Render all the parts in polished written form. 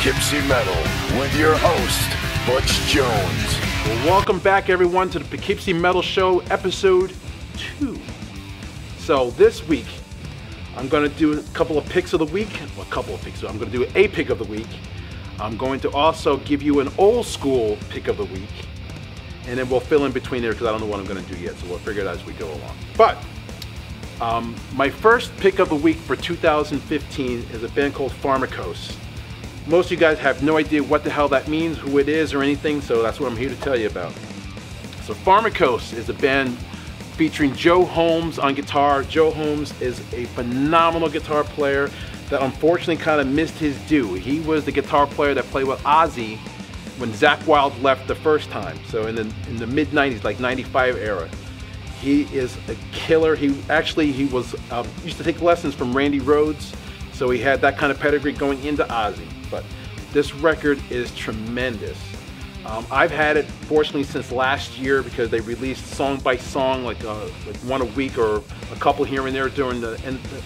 Poughkeepsie Metal with your host, Butch Jones. Well, welcome back everyone to the Poughkeepsie Metal Show, episode 2. So this week, I'm going to do a couple of picks of the week. Well, a couple of picks. I'm going to do a pick of the week. I'm going to also give you an old school pick of the week. And then we'll fill in between there because I don't know what I'm going to do yet. So we'll figure it out as we go along. But my first pick of the week for 2015 is a band called Pharmakos. Most of you guys have no idea what the hell that means, who it is, or anything, so that's what I'm here to tell you about. So Pharmakos is a band featuring Joe Holmes on guitar. Joe Holmes is a phenomenal guitar player that unfortunately kind of missed his due. He was the guitar player that played with Ozzy when Zakk Wylde left the first time, so in the mid-90s, like 95 era. He is a killer. He was used to take lessons from Randy Rhoads, so he had that kind of pedigree going into Ozzy. But this record is tremendous. I've had it fortunately since last year because they released song by song, like one a week or a couple here and there during the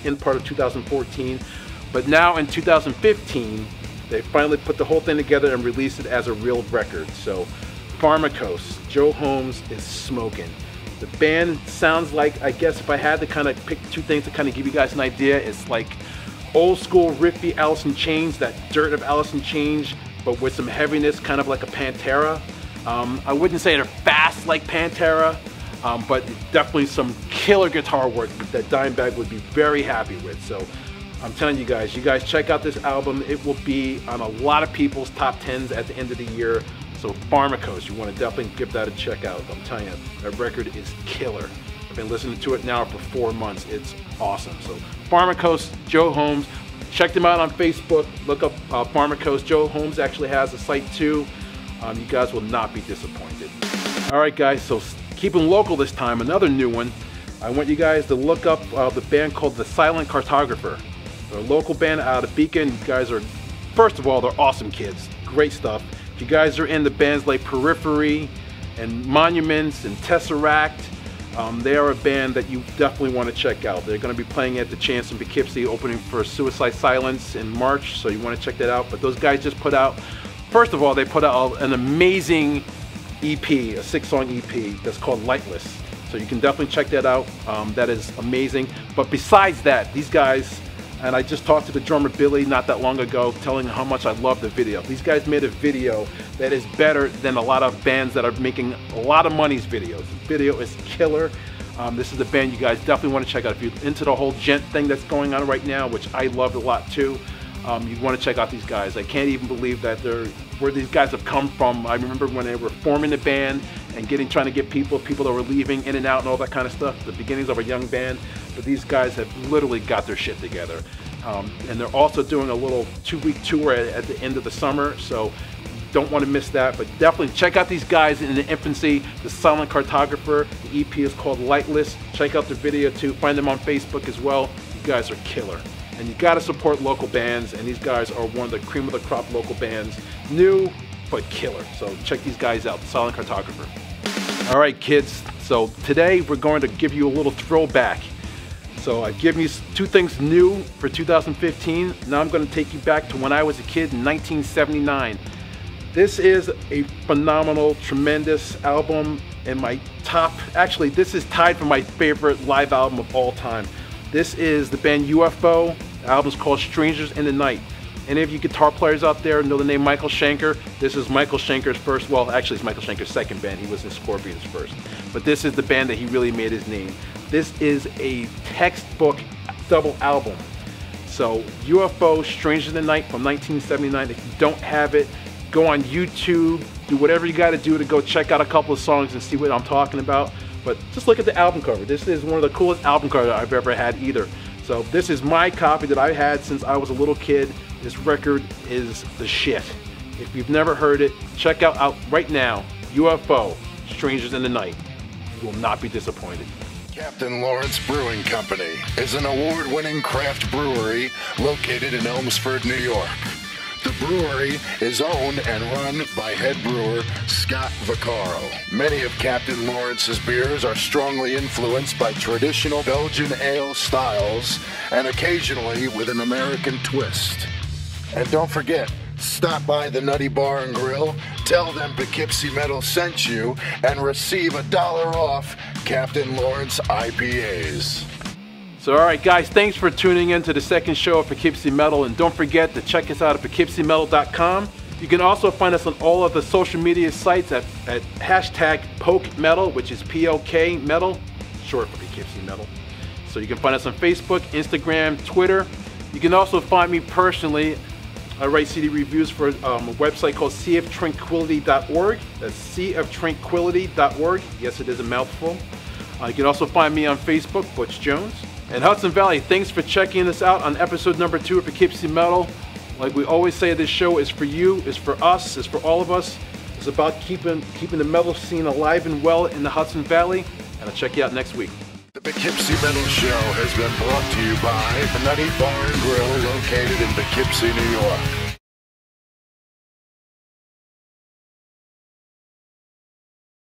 end part of 2014. But now in 2015, they finally put the whole thing together and released it as a real record. So Pharmakos, Joe Holmes is smoking. The band sounds like, I guess if I had to kind of pick two things to kind of give you guys an idea, it's like old school riffy Alice in Chains, that dirt of Alice in Chains, but with some heaviness, kind of like a Pantera. I wouldn't say they're fast like Pantera, but definitely some killer guitar work that Dimebag would be very happy with. So I'm telling you guys check out this album. It will be on a lot of people's top 10s at the end of the year. So Pharmakos, you want to definitely give that a check out. I'm telling you, that record is killer. I've been listening to it now for 4 months. It's awesome. So Pharmakos, Joe Holmes, check them out on Facebook. Look up Pharmakos. Joe Holmes actually has a site too. You guys will not be disappointed. All right, guys. So keeping local this time, another new one. I want you guys to look up the band called The Silent Cartographer. They're a local band out of Beacon. You guys are, first of all, they're awesome kids. Great stuff. If you guys are into bands like Periphery and Monuments and Tesseract, they are a band that you definitely want to check out. They're going to be playing at the Chance in Poughkeepsie, opening for Suicide Silence in March, so you want to check that out. But those guys just put out, first of all, they put out an amazing EP, a 6-song EP that's called Lightless. So you can definitely check that out. That is amazing. But besides that, these guys, and I just talked to the drummer Billy not that long ago, telling him how much I love the video. These guys made a video that is better than a lot of bands that are making a lot of money's videos. The video is killer. This is a band you guys definitely want to check out. If you're into the whole gent thing that's going on right now, which I love a lot too, you want to check out these guys. I can't even believe that where these guys have come from. I remember when they were forming the band and trying to get people that were leaving in and out and all that kind of stuff, the beginnings of a young band. But these guys have literally got their shit together. And they're also doing a little 2-week tour at the end of the summer, so don't want to miss that. But definitely check out these guys in the infancy, The Silent Cartographer. The EP is called Lightless. Check out their video too. Find them on Facebook as well. You guys are killer. And you got to support local bands, and these guys are one of the cream of the crop local bands. New, but killer. So check these guys out, The Silent Cartographer. All right, kids. So today we're going to give you a little throwback. So I've given you 2 things new for 2015. Now I'm going to take you back to when I was a kid in 1979. This is a phenomenal, tremendous album, and my top, actually this is tied for my favorite live album of all time. This is the band U.F.O. The album's called Strangers in the Night. Any of you guitar players out there know the name Michael Schenker? This is Michael Schenker's first, well actually it's Michael Schenker's second band. He was in Scorpions first. But this is the band that he really made his name. This is a textbook double album. So U.F.O. Strangers in the Night from 1979. If you don't have it, go on YouTube, do whatever you got to do to go check out a couple of songs and see what I'm talking about. But just look at the album cover. This is one of the coolest album covers I've ever had either. So this is my copy that I had since I was a little kid. This record is the shit. If you've never heard it, check out right now, U.F.O. Strangers in the Night. You will not be disappointed. Captain Lawrence Brewing Company is an award-winning craft brewery located in Elmsford, New York. The brewery is owned and run by head brewer Scott Vaccaro. Many of Captain Lawrence's beers are strongly influenced by traditional Belgian ale styles and occasionally with an American twist. And don't forget, Stop by the Nuddy Bar and Grill, tell them Poughkeepsie Metal sent you, and receive $1 off Captain Lawrence IPAs. So alright guys, thanks for tuning in to the second show of Poughkeepsie Metal, and don't forget to check us out at PoughkeepsieMetal.com. You can also find us on all of the social media sites at hashtag PoughkeMetal, which is P-O-K Metal, short for Poughkeepsie Metal. So you can find us on Facebook, Instagram, Twitter. You can also find me personally. I write CD reviews for a website called seaoftranquility.org. That's seaoftranquility.org. Yes, it is a mouthful. You can also find me on Facebook, Butch Jones. And Hudson Valley, thanks for checking us out on episode number 2 of Poughkeepsie Metal. Like we always say, this show is for you, is for us, is for all of us. It's about keeping the metal scene alive and well in the Hudson Valley. And I'll check you out next week. The Poughkeepsie Metal Show has been brought to you by the Nuddy Bar and Grill, located in Poughkeepsie, New York.